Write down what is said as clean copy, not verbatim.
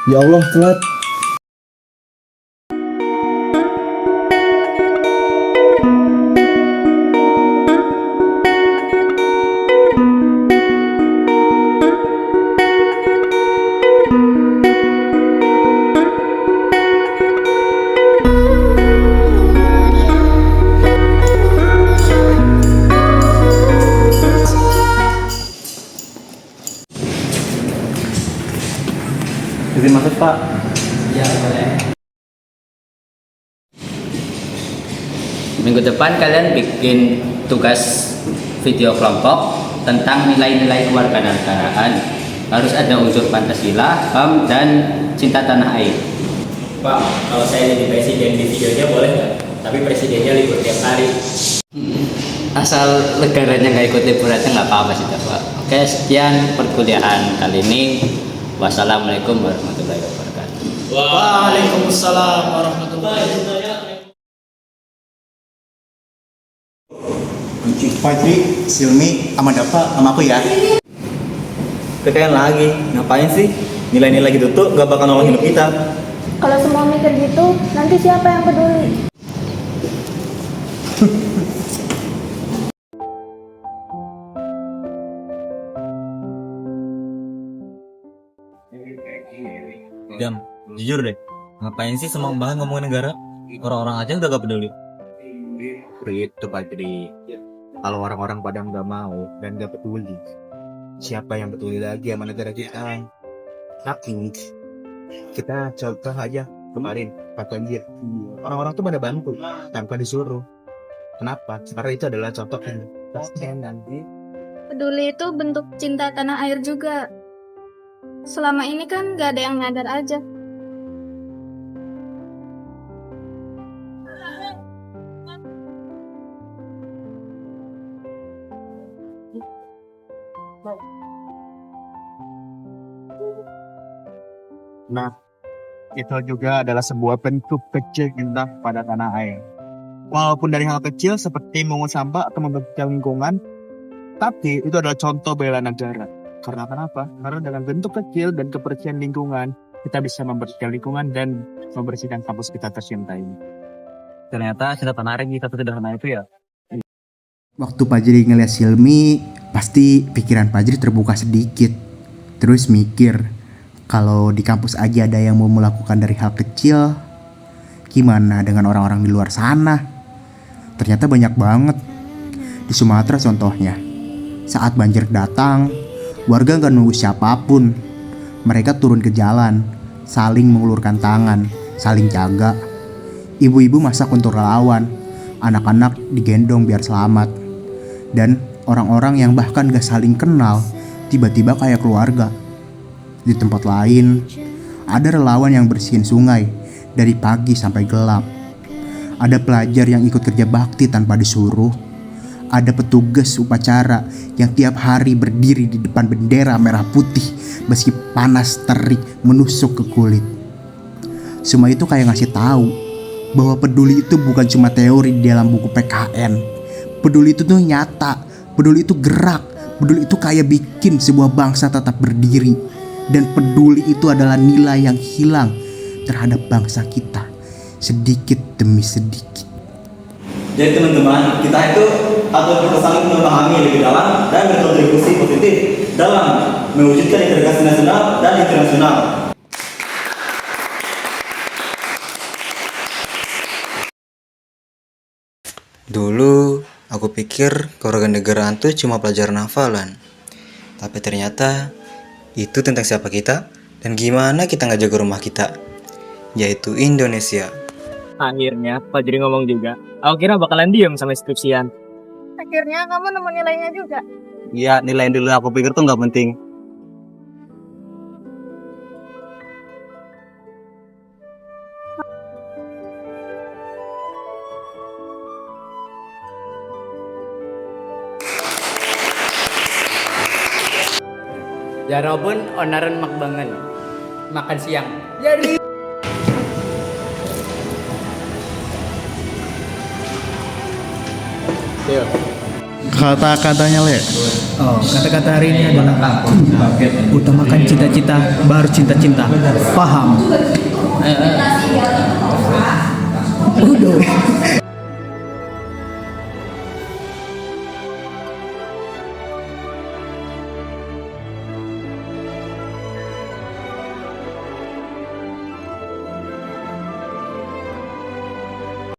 Ya Allah, telat. Izin masuk, Pak. Ya, boleh. Minggu depan kalian bikin tugas video kelompok tentang nilai-nilai kewarganegaraan. Harus ada unsur Pancasila, HAM, dan cinta tanah air. Pak, kalau saya jadi presiden di videonya boleh nggak? Tapi presidennya libur tiap hari. Asal negaranya nggak ikut liburannya nggak apa-apa sih, Pak. Oke, sekian perkuliahan kali ini. Wassalamualaikum warahmatullahi wabarakatuh. Waalaikumsalam warahmatullahi wabarakatuh. Fajri, Silmi, sama Dapa, sama aku ya. PKN lagi, ngapain sih? Nilai-nilai gitu tuh gak bakal nolong hidup kita. Kalau semua mikir gitu, nanti siapa yang peduli? Jam, jujur deh, ngapain sih semua banget ngomongin negara? Orang-orang aja udah gak peduli. Itu Fajri. Kalau orang-orang pada nggak mau dan nggak peduli, siapa yang peduli lagi sama negara kita? Tapi kita contoh aja kemarin Pak Banjir. Orang-orang tuh pada bantu tanpa disuruh. Kenapa? Karena itu adalah contoh yang nanti. Peduli itu bentuk cinta tanah air juga. Selama ini kan gak ada yang nyadar aja. Nah, itu juga adalah sebuah bentuk kecil cinta pada tanah air. Walaupun dari hal kecil seperti mengungut sampah atau membersihkan lingkungan, tapi itu adalah contoh bela negara. Karena kenapa? Karena dengan bentuk kecil dan kebersihan lingkungan, kita bisa membersihkan lingkungan dan membersihkan kampus kita tercinta ini. Ternyata cinta tanah air kita sederhana itu ya. Waktu Fajri ngeliat Silmi, pasti pikiran Fajri terbuka sedikit. Terus mikir, kalau di kampus aja ada yang mau melakukan dari hal kecil, gimana dengan orang-orang di luar sana? Ternyata banyak banget. Di Sumatera contohnya, saat banjir datang, warga gak nunggu siapapun. Mereka turun ke jalan, saling mengulurkan tangan, saling jaga. Ibu-ibu masak untuk relawan, anak-anak digendong biar selamat. Dan orang-orang yang bahkan gak saling kenal, tiba-tiba kayak keluarga. Di tempat lain, ada relawan yang bersihin sungai dari pagi sampai gelap. Ada pelajar yang ikut kerja bakti tanpa disuruh. Ada petugas upacara yang tiap hari berdiri di depan bendera merah putih meski panas terik menusuk ke kulit. Semua itu kayak ngasih tahu bahwa peduli itu bukan cuma teori di dalam buku PKN. Peduli itu tuh nyata, peduli itu gerak, peduli itu kayak bikin sebuah bangsa tetap berdiri. Dan peduli itu adalah nilai yang hilang terhadap bangsa kita sedikit demi sedikit. Jadi teman-teman, kita itu patut kita saling memahami lebih dalam dan berkontribusi positif dalam mewujudkan integrasi nasional dan internasional. Dulu aku pikir kewarganegaraan tuh cuma pelajaran hafalan. Tapi ternyata itu tentang siapa kita dan gimana kita ngejaga rumah kita, yaitu Indonesia. Akhirnya Fajri ngomong juga. Aku kira bakalan diem sama skripsian. Akhirnya kamu nemu nilainya juga. Iya, nilai dulu aku pikir tuh gak penting. Jarobun onaran makbangan. Makan siang. kata-katanya Le. Oh, kata-kata hari ini adalah utamakan cita-cita baru cinta-cinta. Paham? Udah.